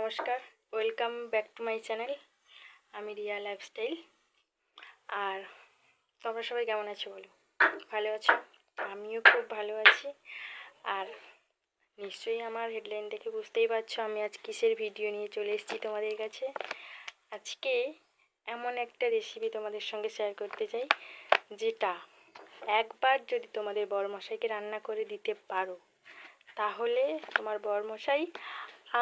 নমস্কার, welcome back to my channel. আমি Riya lifestyle. আর তোমরা সবাই কেমন আছো বলো? ভালো আছো? আমিও খুব ভালো আছি। আর নিশ্চয়ই আমার হেডলাইন দেখে বুঝতেই পারছো আমি আজ কিসের ভিডিও নিয়ে চলে এসেছি তোমাদের কাছে। আজকে এমন একটা রেসিপি তোমাদের সঙ্গে শেয়ার করতে চাই, যেটা একবার যদি তোমাদের বড়মশাইকে রান্না করে দিতে পারো, তাহলে তোমার বড়মশাই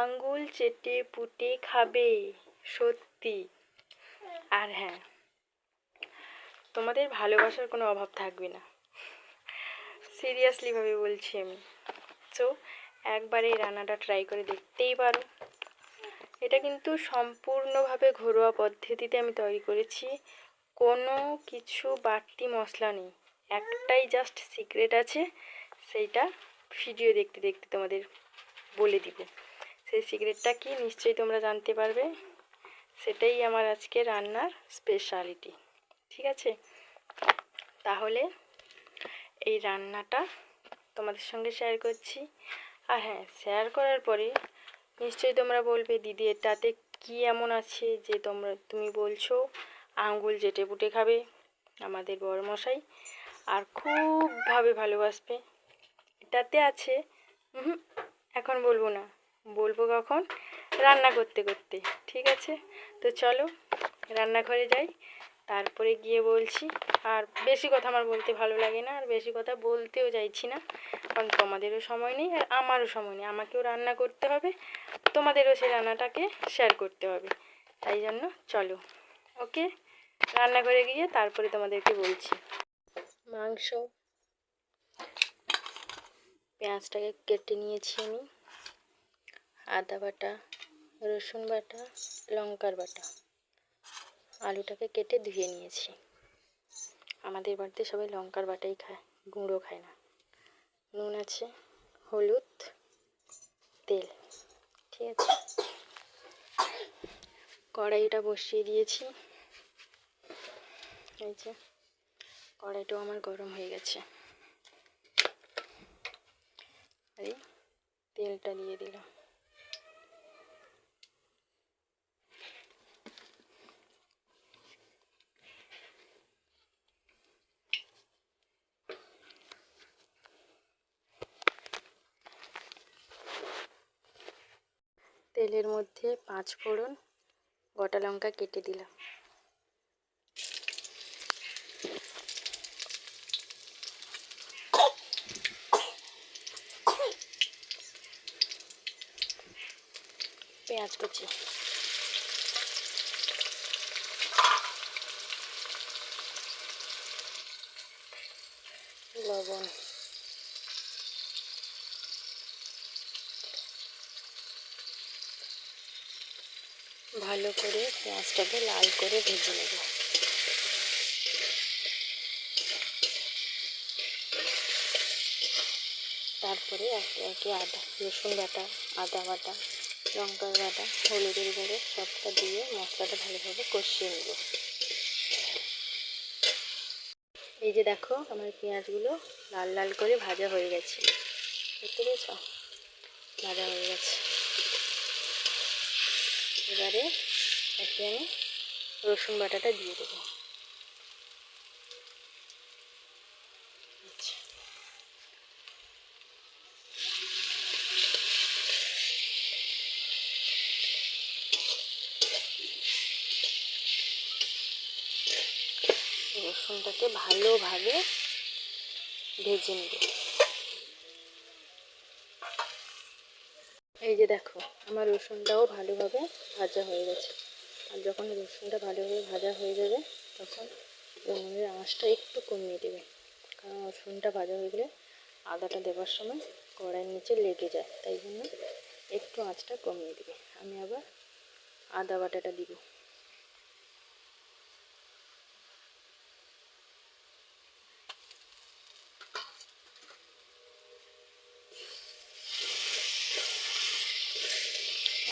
আঙ্গুল চেটে পুটে খাবে, সত্যি। আর হ্যাঁ, তোমাদের ভালোবাসার কোনো অভাব থাকবে না, সিরিয়াসলিভাবে বলছি আমি। সো একবার এই রান্নাটা ট্রাই করে দেখতেই পারো। এটা কিন্তু সম্পূর্ণভাবে ঘরোয়া পদ্ধতিতে আমি তৈরি করেছি, কোনো কিছু বাড়তি মশলা নেই। একটাই জাস্ট সিক্রেট আছে, সেইটা ভিডিও দেখতে দেখতে তোমাদের বলে দিব। সেই সিক্রেটটা কি নিশ্চয়ই তোমরা জানতে পারবে। সেটাই আমার আজকে রান্নার স্পেশালিটি, ঠিক আছে? তাহলে এই রান্নাটা তোমাদের সঙ্গে শেয়ার করছি। আর হ্যাঁ, শেয়ার করার পরে নিশ্চয়ই তোমরা বলবে, দিদি এটাতে কি এমন আছে যে তুমি বলছো আঙ্গুল চেটে পুটে খাবে আমাদের বড়মশাই আর খুবভাবে ভালোবাসবে? এটাতে আছে এখন বলবো না, বলবো কখন? রান্না করতে করতে, ঠিক আছে? তো চলো রান্নাঘরে যাই, তারপরে গিয়ে বলছি। আর বেশি কথা আমার বলতে ভালো লাগে না, আর বেশি কথা বলতেও চাইছি না, কারণ তোমাদেরও সময় নেই আর আমারও সময় নেই। আমাকেও রান্না করতে হবে, তোমাদেরও সেই রান্নাটাকে শেয়ার করতে হবে। তাই জন্য চলো, ওকে, রান্নাঘরে গিয়ে তারপরে তোমাদেরকে বলছি। মাংস, পেঁয়াজটাকে কেটে নিয়েছি আমি, আদা বাটা, রসুন বাটা, লঙ্কার বাটা, আলুটাকে কেটে ধুয়ে নিয়েছি। আমাদের বাড়িতে সবাই লঙ্কার বাটাই খায়, গুঁড়ো খায় না। নুন আছে, হলুদ, তেল, ঠিক আছে? কড়াইটা বসিয়ে দিয়েছি। এই যে কড়াইটাও আমার গরম হয়ে গেছে। এই তেলটা দিয়ে দিলাম। তেলের মধ্যে 5 ফোড়ন, গোটা লঙ্কা কেটে দিলাম। পেঁয়াজ কুচি, লবণ, ভালো করে পেঁয়াজটাকে লাল করে ভেজে নেব। তারপরে একে একে রসুন বাটা, আদা বাটা, লঙ্কার বাটা, হলুদের গুঁড়ো সবটা দিয়ে মশলাটা ভালোভাবে কষিয়ে নেব। এই যে দেখো, আমার পেঁয়াজগুলো লাল লাল করে ভাজা হয়ে গেছে, দেখতে পেয়েছ? ভাজা হয়ে গেছে। এবারে একে আমি রসুন বাটাটা দিয়ে দেবো। রসুনটাকে ভালোভাবে ভেজে নেব। এই যে দেখো, আমার রসুনটাও ভালোভাবে ভাজা হয়ে গেছে। আর যখন রসুনটা ভালোভাবে ভাজা হয়ে যাবে, তখন লবণের আঁচটা একটু কমিয়ে দেবে, কারণ রসুনটা ভাজা হয়ে গেলে আদাটা দেওয়ার সময় কড়াইয়ের নিচে লেগে যায়, তাই জন্য একটু আঁচটা কমিয়ে দেবে। আমি আবার আদা বাটাটা দিব।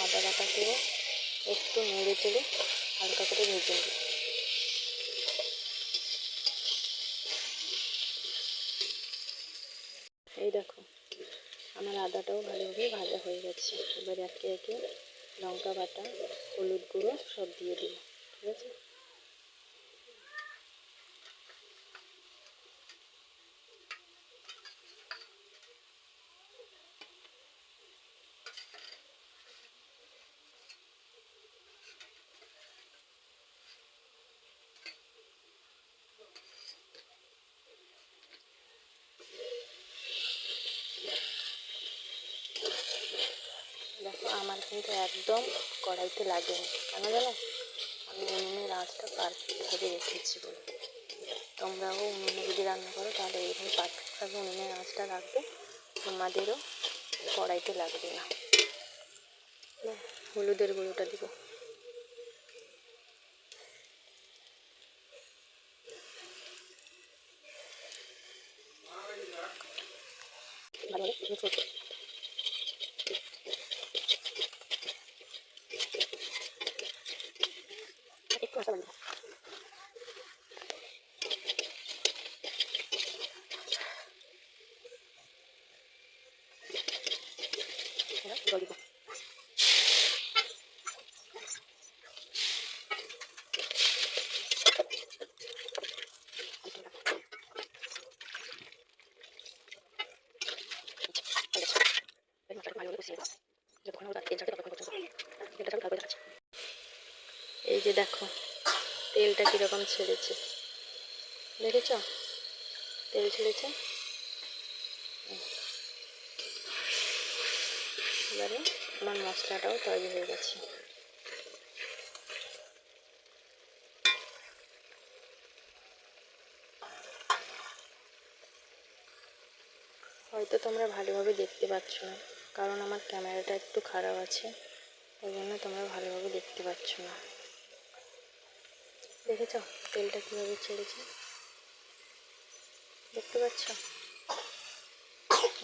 আদা বাটাকেও একটু নেড়ে চেড়ে হালকা করে ভেজে নেব। এই দেখো, আমার আদাটাও ভালোভাবে ভাজা হয়ে গেছে। এবার একে একে লঙ্কা বাটা, হলুদ গুঁড়ো সব দিয়ে দিই, ঠিক আছে। দেখো আমার কিন্তু একদম কড়াইতে লাগেনি, কেন জানো? আমি উনুনের আঁচটা পারফেক্টভাবে রেখেছি বলে। তোমরাও উনুনে যদি রান্না করো তাহলে এইরকম পারফেক্টভাবে উনুনের আঁচটা রাখবে, তোমাদেরও কড়াইতে লাগবে না। হলুদের গুঁড়োটা দিব, একটু মশলা দিব, জল দিব। এই যে দেখো তেলটা কীরকম ছেড়েছে, দেখেছ? তেল ছেড়েছে। এবারে আমার মশলাটাও তৈরি হয়ে গেছে। হয়তো তোমরা ভালোভাবে দেখতে পাচ্ছ না, কারণ আমার ক্যামেরাটা একটু খারাপ আছে, ওই জন্য তোমরা ভালোভাবে দেখতে পাচ্ছ না। দেখেছ তেলটা কীভাবে ছেড়েছে, দেখতে পাচ্ছ?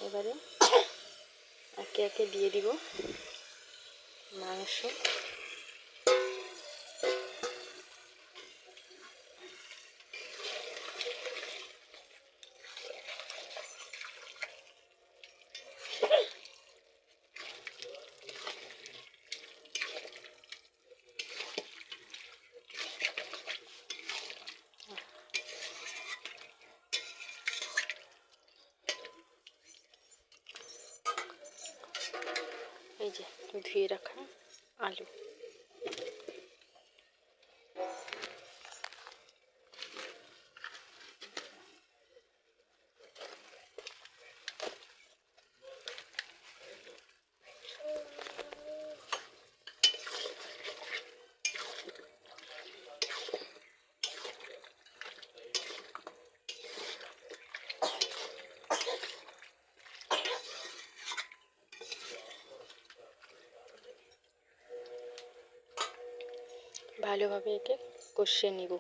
এবারে একে একে দিয়ে দিব মাংস। এই যে ধুয়ে রাখা আলু, ভালোভাবে একে কষিয়ে নিব।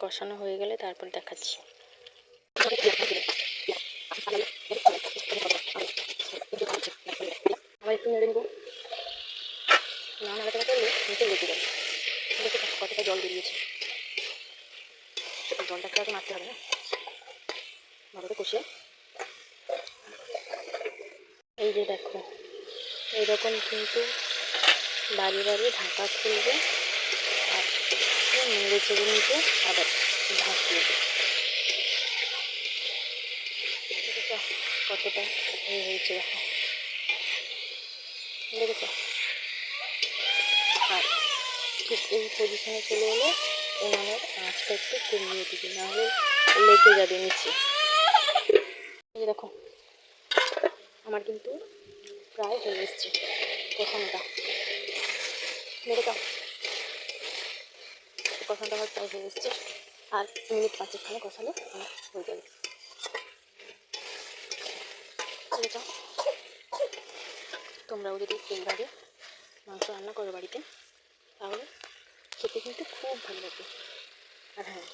কষানো হয়ে গেলে তারপর দেখাচ্ছি। আবার একটু নেড়ে নেবো, না নাড়াচাড়া করলে নিচে লেগে যাবে। দেখে কতটা জল বেরিয়েছে, জলটাকে আগে মারতে হবে না, ভালোভাবে কষিয়ে। এই যে দেখো এইরকম কিন্তু বাড়ি বাড়ি ঢাকা খুলবে আর নেড়ে চেড়ে নিতে আবার ঢাক দিয়ে দেবে। কতটা হয়েছে দেখো, দেখেছ? আর ঠিক এই পজিশনে চলে এলে উনানের আঁচটা একটু কমিয়ে দিবি, নাহলে লেগে যাবে নিচে। এই যে দেখো আমার কিন্তু প্রায় হয়ে এসছে কষানোটা, দেখেছ? কষানোটা আমার প্রায় হয়ে এসছে, আর মিনিট 5 কষালে আমার হয়ে যাবে। দেখেছ? তোমরাও যদি এইভাবে মাংস রান্না করো বাড়িতে তাহলে খেতে কিন্তু খুব ভালো লাগবে। আর হ্যাঁ,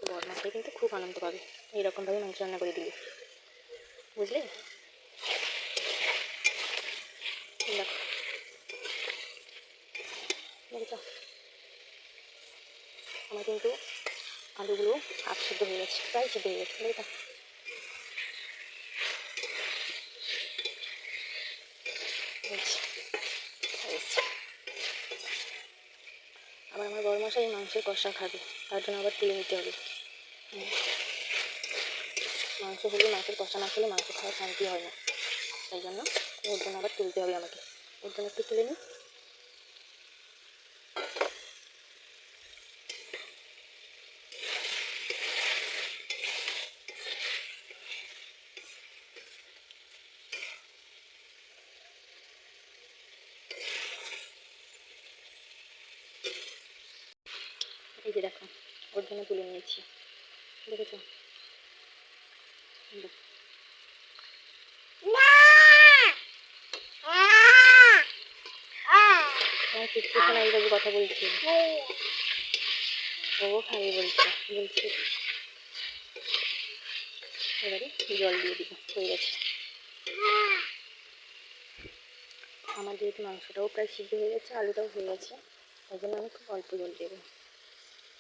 বড়মাটাই কিন্তু খুব আনন্দ পাবে এইরকমভাবে মাংস রান্না করে দিলে, বুঝলে? দেখো দেখেছ আমার কিন্তু আলুগুলো হাফ সিদ্ধ হয়ে গেছে, প্রায় সিদ্ধ হয়ে গেছে, দেখেছ? আবার আমার বড় মশাই মাংসের কষা খাবে, তার জন্য আবার তুলে নিতে হবে। মাংস হলে মাংসের কষা না খেলে মাংস খাওয়ার শান্তি হয় না, তাই জন্য ওর জন্য আবার তুলতে হবে আমাকে। ওর জন্য একটু তুলে নিই। এই যে দেখো, ওর জন্য তুলে নিয়েছি, দেখেছো? আমার পিছনে এইভাবে কথা বলছি, ও খাবে বলছে। এবারে জল দিয়ে দিব, হয়ে গেছে। আমার যেহেতু মাংসটাও প্রায় সিদ্ধ হয়ে গেছে, আলুটাও হয়ে গেছে, তাই জন্য আমি খুব অল্প জল দেবো।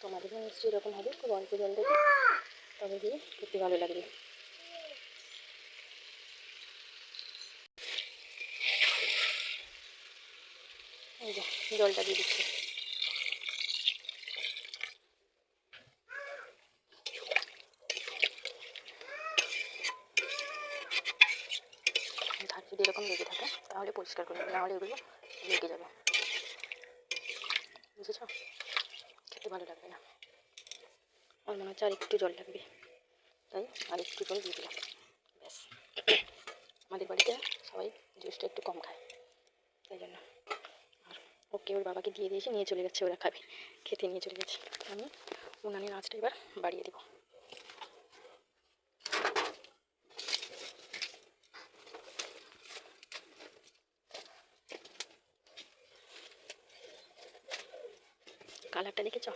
তোমাদেরও নিশ্চয়ই এরকম হবে, খুব অল্প জল দেবে, তবে দিয়ে খেতে ভালো লাগবে। এই যে জলটা দিয়ে দিচ্ছি। ধার যদি এরকম লেগে থাকে তাহলে পরিষ্কার করে নেবে, নাহলে এগুলো লেগে যাবে, বুঝেছ? খেতে ভালো লাগবে না। আমার মনে হচ্ছে আর একটু জল লাগবে, তাই আর একটু জল দিয়ে দিলাম, ব্যাস। আমাদের বাড়িতে সবাই জুসটা একটু কম খায়, তাই জন্য। আর ওকে ওর বাবাকে দিয়ে দিয়েছে, নিয়ে চলে গেছে, ওরা খাবে, খেতে নিয়ে চলে গেছে। আমি উনানের আঁচটা এবার বাড়িয়ে দেবো। কালারটা দেখেছ?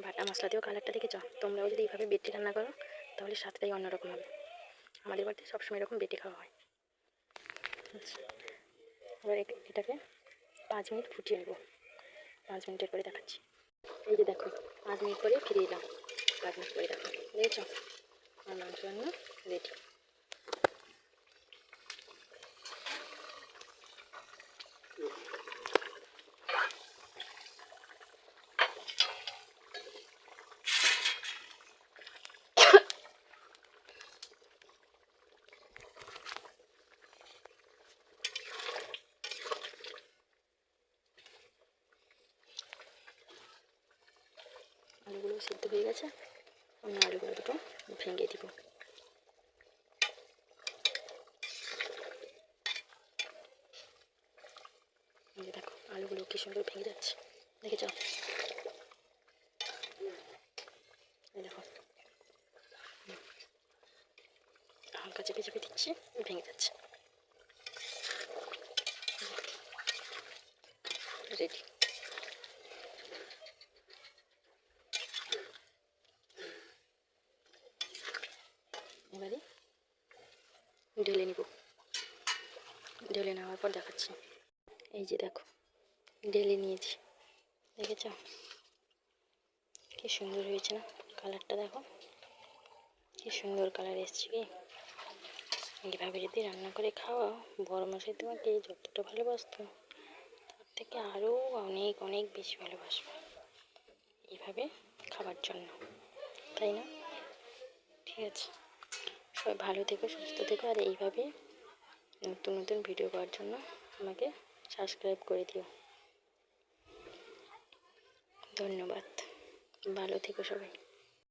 বাটা মশলা দিয়েও কালারটা দেখেছ? তোমরাও যদি এইভাবে বেটে রান্না করো তাহলে স্বাদটাই অন্যরকম হবে। আমাদের বাড়িতে সবসময় এরকম বেটে খাওয়া হয়। এবার এটাকে 5 মিনিট ফুটিয়ে নেব। 5 মিনিটের পরে দেখাচ্ছি। এই যে দেখো, 5 মিনিট পরে ফিরে এলাম। 5 মিনিট পরে দেখো, দেখেছ? আমার মাংস রান্না রেডি। আলুগুলো সিদ্ধ হয়ে গেছে, আমি আলুগুলো দুটো ভেঙে দিব। এই যে দেখো, আলুগুলো কি সুন্দর ভেঙে যাচ্ছে, দেখেছ? এই দেখো, হালকা চেপে চেপে দিচ্ছি, ভেঙে যাচ্ছে। রেডি। এবারে ঢেলে নিব। ঢেলে নেওয়ার পর দেখাচ্ছি। এই যে দেখো, ঢেলে নিয়েছি, দেখেছ? কি সুন্দর হয়েছে না? কালারটা দেখো, কি সুন্দর কালার এসছে। কি এইভাবে যদি রান্না করে খাওয়াও, বড় মশাই তোমাকে যতটা ভালোবাসতো তার থেকে আরও অনেক অনেক বেশি ভালোবাসবে এইভাবে খাবার জন্য, তাই না? ঠিক আছে, সবাই ভালো থেকো, সুস্থ থেকো, আর এইভাবে নতুন নতুন ভিডিও পাওয়ার জন্য আমাকে সাবস্ক্রাইব করে দিও। ধন্যবাদ, ভালো থেকো সবাই।